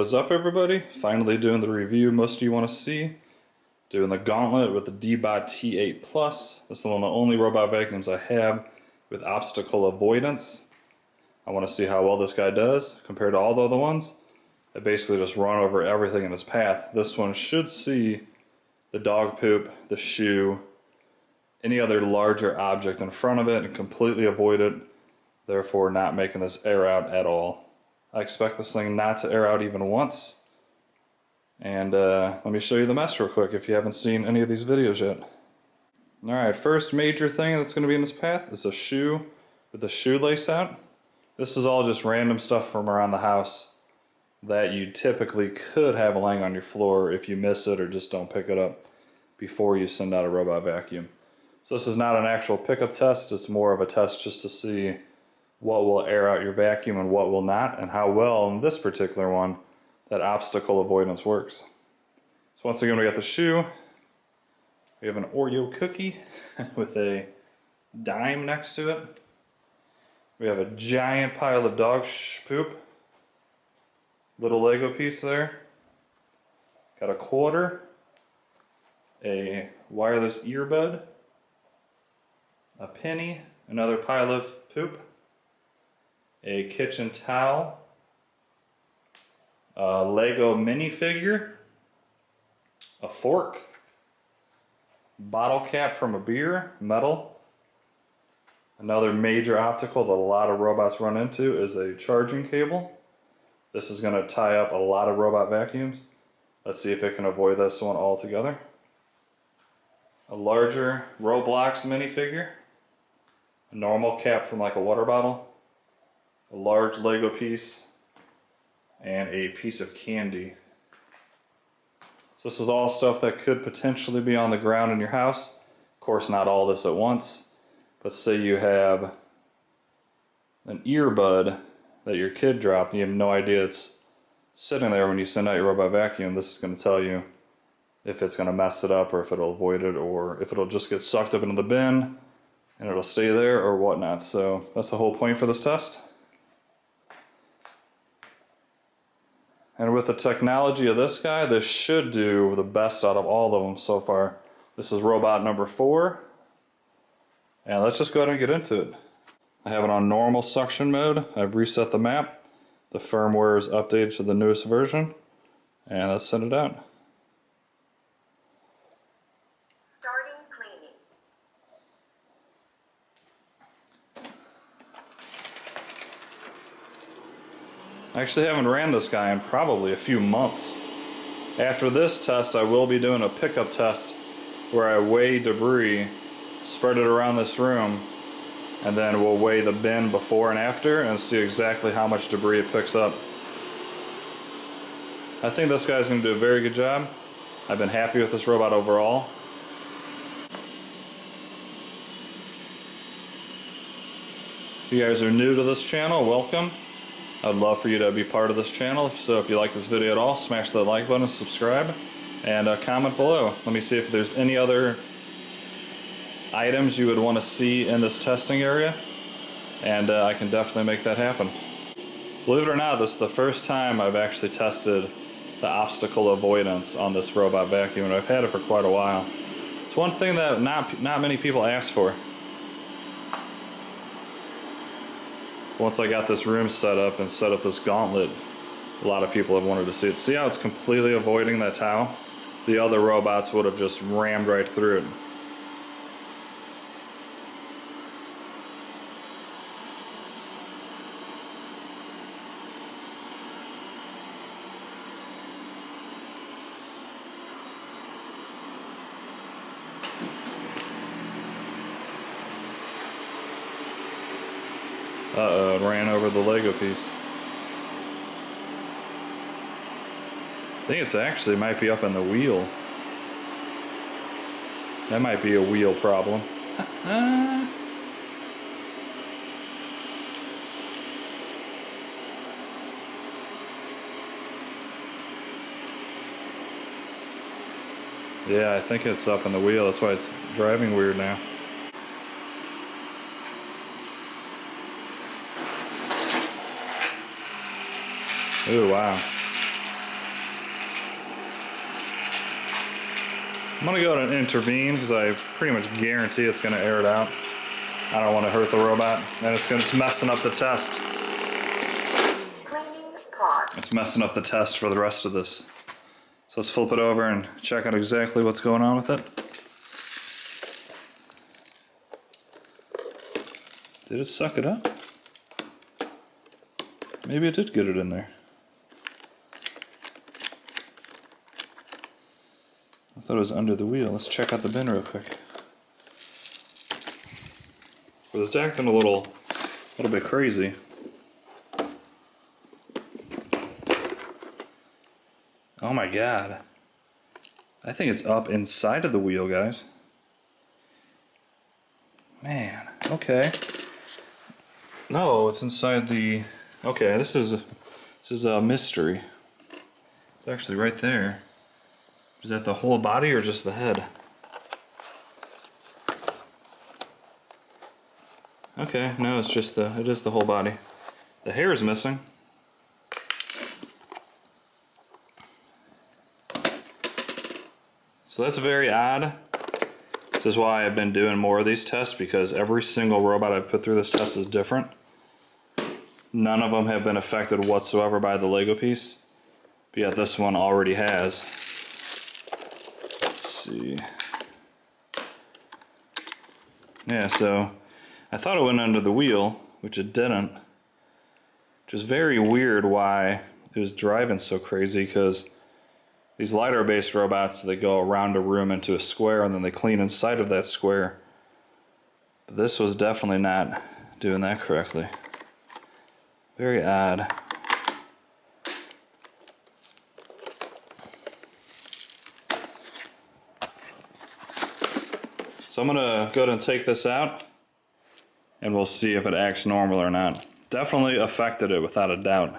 What is up, everybody? Finally doing the review most of you want to see. Doing the Gauntlet with the Deebot T8 Plus. This is one of the only robot vacuums I have with Obstacle Avoidance. I want to see how well this guy does compared to all the other ones that basically just run over everything in his path. This one should see the dog poop, the shoe, any other larger object in front of it and completely avoid it, therefore not making this air out at all. I expect this thing not to air out even once. And let me show you the mess real quick if you haven't seen any of these videos yet. Alright, first major thing that's going to be in this path is a shoe with the shoelace out. This is all just random stuff from around the house that you typically could have laying on your floor if you miss it or just don't pick it up before you send out a robot vacuum. So this is not an actual pickup test, it's more of a test just to see what will air out your vacuum and what will not, and how well in this particular one that obstacle avoidance works. So once again, we got the shoe, we have an Oreo cookie with a dime next to it, we have a giant pile of dog poop, little Lego piece there, got a quarter, a wireless earbud, a penny, another pile of poop, a kitchen towel, a Lego minifigure, a fork, bottle cap from a beer, metal. Another major obstacle that a lot of robots run into is a charging cable. This is going to tie up a lot of robot vacuums. Let's see if it can avoid this one altogether. A larger Roblox minifigure, a normal cap from like a water bottle, a large Lego piece, and a piece of candy. So this is all stuff that could potentially be on the ground in your house. Of course, not all this at once, but say you have an earbud that your kid dropped and you have no idea it's sitting there when you send out your robot vacuum. This is going to tell you if it's going to mess it up or if it'll avoid it or if it'll just get sucked up into the bin and it'll stay there or whatnot. So that's the whole point for this test. And with the technology of this guy, this should do the best out of all of them so far. This is robot number 4. And let's just go ahead and get into it. I have it on normal suction mode. I've reset the map. The firmware is updated to the newest version. And let's send it out. Starting cleaning. I actually haven't ran this guy in probably a few months. After this test, I will be doing a pickup test where I weigh debris, spread it around this room, and then we'll weigh the bin before and after and see exactly how much debris it picks up. I think this guy's going to do a very good job. I've been happy with this robot overall. If you guys are new to this channel, welcome. I'd love for you to be part of this channel, so if you like this video at all, smash that like button, subscribe, and comment below. Let me see if there's any other items you would want to see in this testing area, and I can definitely make that happen. Believe it or not, this is the first time I've actually tested the obstacle avoidance on this robot vacuum, and I've had it for quite a while. It's one thing that not many people ask for. Once I got this room set up and set up this gauntlet, a lot of people have wanted to see it. See how it's completely avoiding that towel? The other robots would have just rammed right through it. Uh-oh, it ran over the Lego piece. I think it's actually might be up in the wheel. That might be a wheel problem. Yeah, I think it's up in the wheel. That's why it's driving weird now. Ooh, wow. I'm gonna go ahead and intervene because I pretty much guarantee it's gonna air it out. I don't want to hurt the robot, and it's messing up the test. Cleaning pause. It's messing up the test for the rest of this. So let's flip it over and check out exactly what's going on with it. Did it suck it up? Maybe it did get it in there. I thought it was under the wheel. Let's check out the bin real quick. Well, it's acting a little bit crazy. Oh my god. I think it's up inside of the wheel, guys. Man, okay. No, it's inside the... Okay, this is a mystery. It's actually right there. Is that the whole body or just the head? Okay, no, it is the whole body. The hair is missing. So that's very odd. This is why I've been doing more of these tests, because every single robot I've put through this test is different. None of them have been affected whatsoever by the Lego piece, but yet this one already has. Let's see. Yeah, so I thought it went under the wheel, which it didn't. Which is very weird why it was driving so crazy, because these LiDAR-based robots, they go around a room into a square and then they clean inside of that square. But this was definitely not doing that correctly. Very odd. So I'm gonna go ahead and take this out and we'll see if it acts normal or not. Definitely affected it without a doubt.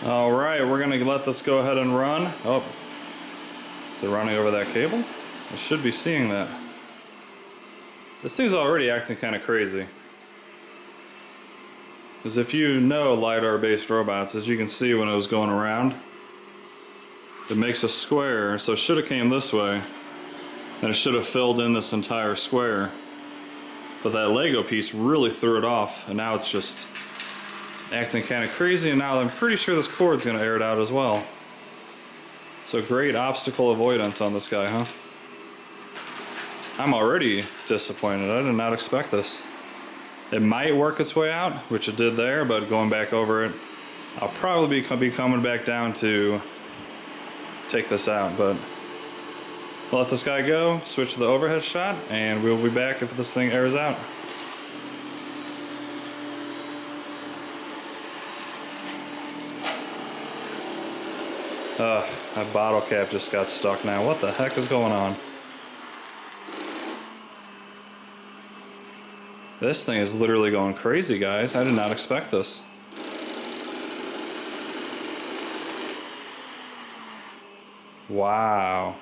Alright, we're going to let this go ahead and run. Oh, is it running over that cable? I should be seeing that. This thing's already acting kind of crazy. Because if you know LiDAR-based robots, as you can see when it was going around, it makes a square, so it should have came this way, and it should have filled in this entire square. But that Lego piece really threw it off, and now it's just acting kind of crazy, and now I'm pretty sure this cord's going to air it out as well. So great obstacle avoidance on this guy, huh? I'm already disappointed. I did not expect this. It might work its way out, which it did there, but going back over it, I'll probably be coming back down to take this out, but we'll let this guy go, switch to the overhead shot, and we'll be back if this thing airs out. Ugh, that bottle cap just got stuck now. What the heck is going on? This thing is literally going crazy, guys. I did not expect this. Wow.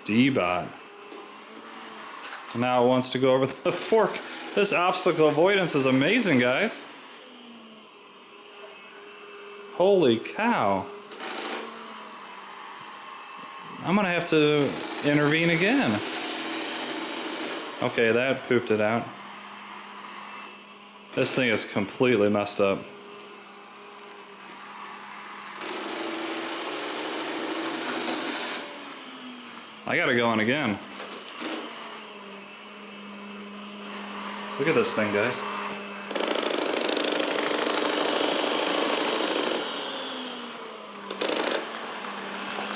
Deebot. Now it wants to go over the fork. This obstacle avoidance is amazing, guys. Holy cow. I'm gonna have to intervene again. Okay, that pooped it out. This thing is completely messed up. I gotta go on again. Look at this thing, guys.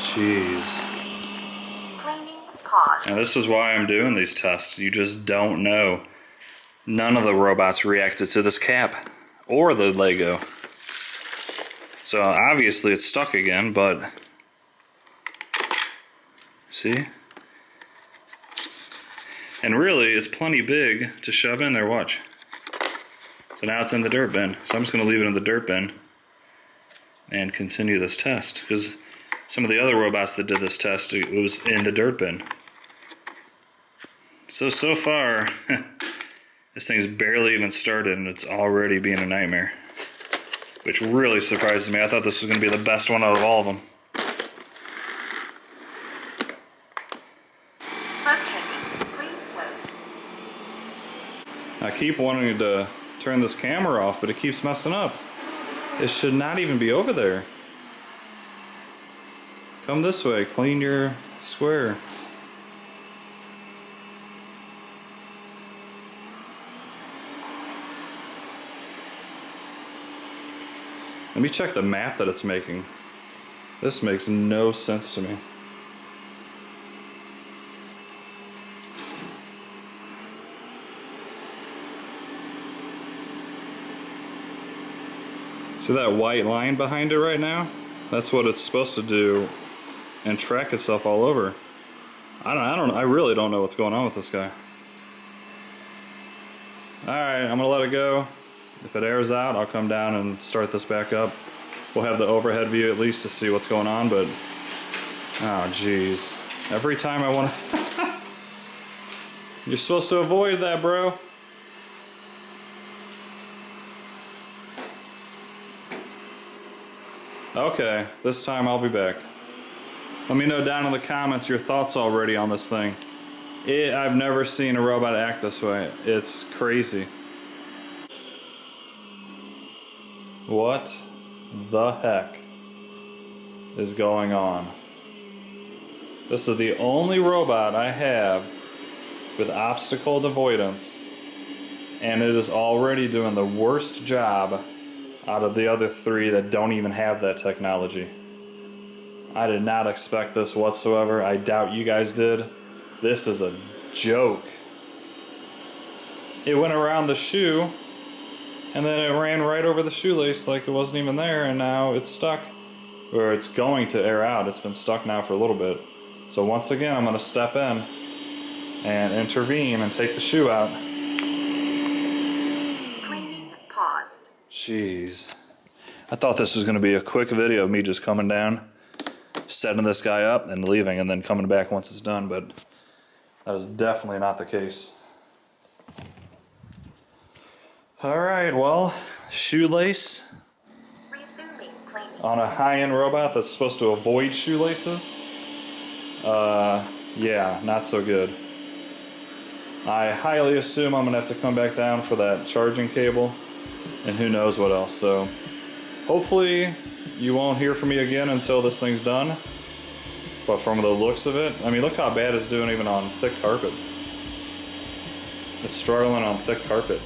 Jeez. And this is why I'm doing these tests. You just don't know. None of the robots reacted to this cap or the Lego. So obviously it's stuck again, but see? And really, it's plenty big to shove in there, watch. So now it's in the dirt bin. So I'm just gonna leave it in the dirt bin and continue this test, because some of the other robots that did this test, it was in the dirt bin. So far, this thing's barely even started and it's already being a nightmare. which really surprises me. I thought this was going to be the best one out of all of them. Okay, please wait. I keep wanting to turn this camera off, but it keeps messing up. It should not even be over there. Come this way, clean your square. Let me check the map that it's making. This makes no sense to me. See that white line behind it right now? That's what it's supposed to do and track itself all over. I really don't know what's going on with this guy. Alright, I'm gonna let it go. If it airs out, I'll come down and start this back up. We'll have the overhead view at least to see what's going on, but oh jeez. Every time I want to You're supposed to avoid that, bro. Okay, this time I'll be back. Let me know down in the comments your thoughts already on this thing. I've never seen a robot act this way. It's crazy. What the heck is going on? This is the only robot I have with obstacle avoidance, and it is already doing the worst job out of the other three that don't even have that technology. I did not expect this whatsoever. I doubt you guys did. This is a joke. It went around the shoe, and then it ran right over the shoelace like it wasn't even there, and now it's stuck. Or it's going to air out. It's been stuck now for a little bit. So once again, I'm going to step in and intervene and take the shoe out. Cleaning paused. Jeez. I thought this was going to be a quick video of me just coming down, setting this guy up, and leaving, and then coming back once it's done, but that is definitely not the case. Alright, well, shoelace Resuming cleaning. on a high-end robot that's supposed to avoid shoelaces. Yeah, not so good. I highly assume I'm gonna have to come back down for that charging cable, and who knows what else. So hopefully you won't hear from me again until this thing's done. But from the looks of it, I mean, look how bad it's doing even on thick carpet. It's struggling on thick carpet.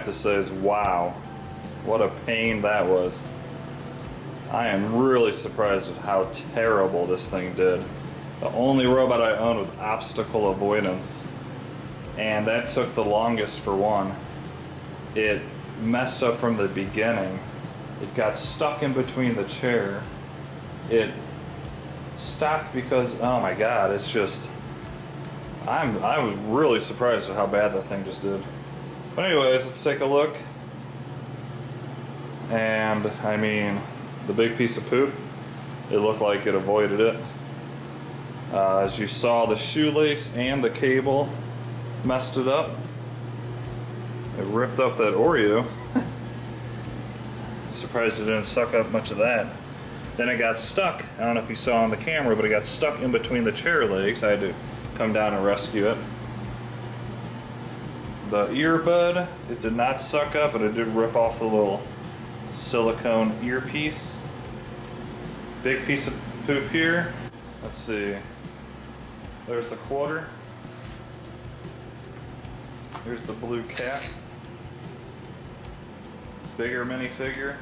have to say is, wow, what a pain that was. I am really surprised at how terrible this thing did. The only robot I owned was Obstacle Avoidance, and that took the longest for one. It messed up from the beginning. It got stuck in between the chair. It stopped because, oh my god, it's just, I was really surprised at how bad that thing just did. But anyways, let's take a look. And I mean, the big piece of poop, it looked like it avoided it. As you saw, the shoelace and the cable messed it up. It ripped up that Oreo. Surprised it didn't suck up much of that. Then it got stuck. I don't know if you saw on the camera, but it got stuck in between the chair legs. I had to come down and rescue it. The earbud, it did not suck up, but it did rip off the little silicone earpiece. Big piece of poop here. Let's see. There's the quarter. Here's the blue cat. Bigger minifigure.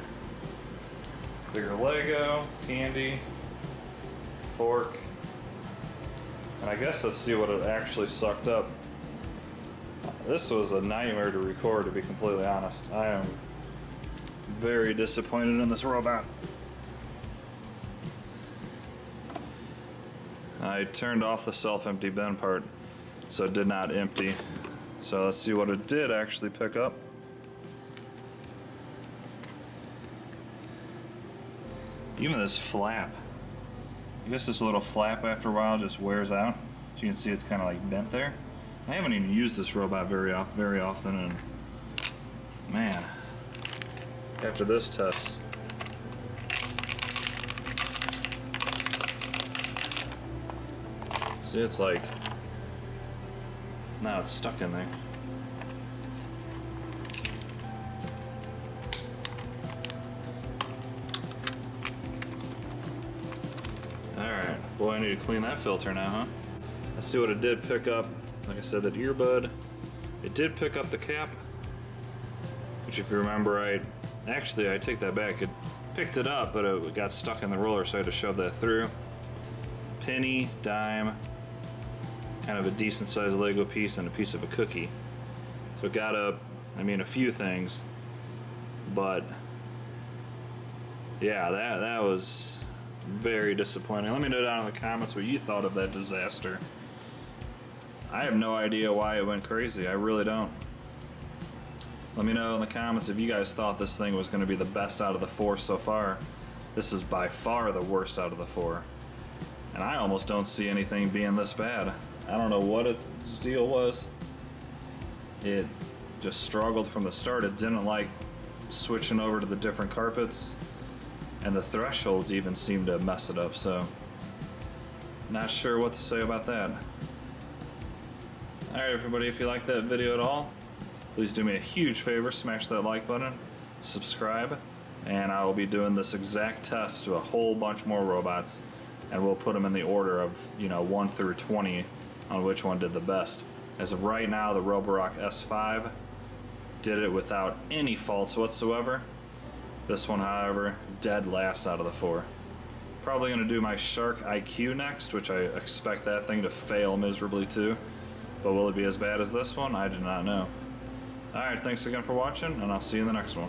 Bigger Lego, candy, fork. And I guess let's see what it actually sucked up. This was a nightmare to record, to be completely honest. I am very disappointed in this robot. I turned off the self-empty bin part, so it did not empty. So let's see what it did actually pick up. Even this flap. I guess this little flap after a while just wears out. So you can see it's kind of like bent there. I haven't even used this robot very often, and man, after this test, see, it's like, now it's stuck in there. Alright, boy, I need to clean that filter now, huh? Let's see what it did pick up. Like I said, that earbud, it did pick up the cap, which if you remember, I take that back. It picked it up, but it got stuck in the roller, so I had to shove that through. Penny, dime, kind of a decent sized Lego piece, and a piece of a cookie. So it got a few things, but yeah, that was very disappointing. Let me know down in the comments what you thought of that disaster. I have no idea why it went crazy. I really don't. Let me know in the comments if you guys thought this thing was going to be the best out of the 4 so far. This is by far the worst out of the 4. And I almost don't see anything being this bad. I don't know what its deal was. It just struggled from the start. It didn't like switching over to the different carpets. And the thresholds even seemed to mess it up, so not sure what to say about that. Alright everybody, if you liked that video at all, please do me a huge favor, smash that like button, subscribe, and I will be doing this exact test to a whole bunch more robots, and we'll put them in the order of, 1 through 20 on which one did the best. As of right now, the Roborock S5 did it without any faults whatsoever. This one, however, dead last out of the 4. Probably going to do my Shark IQ next, which I expect that thing to fail miserably too. But will it be as bad as this one? I do not know. Alright, thanks again for watching, and I'll see you in the next one.